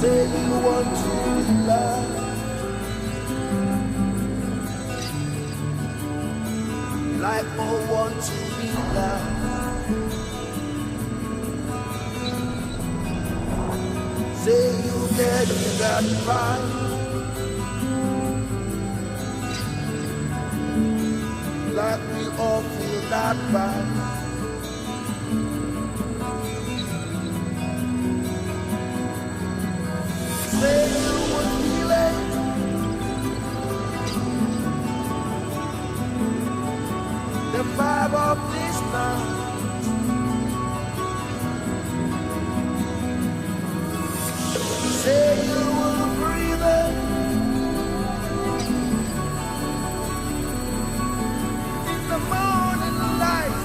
Say you want to be loved, like I want to be loved. Say you get that vibe, like we all feel that vibe. Say you would feel it, the vibe of this night. Say you will breathe it in the morning light.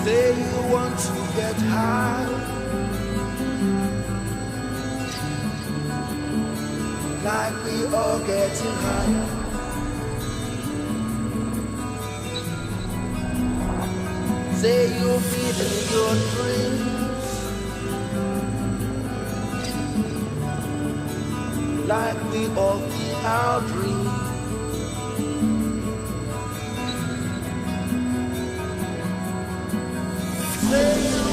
Say you want to get high, like we all getting high. Say you feel in your dreams, like we all feel our dreams. Say you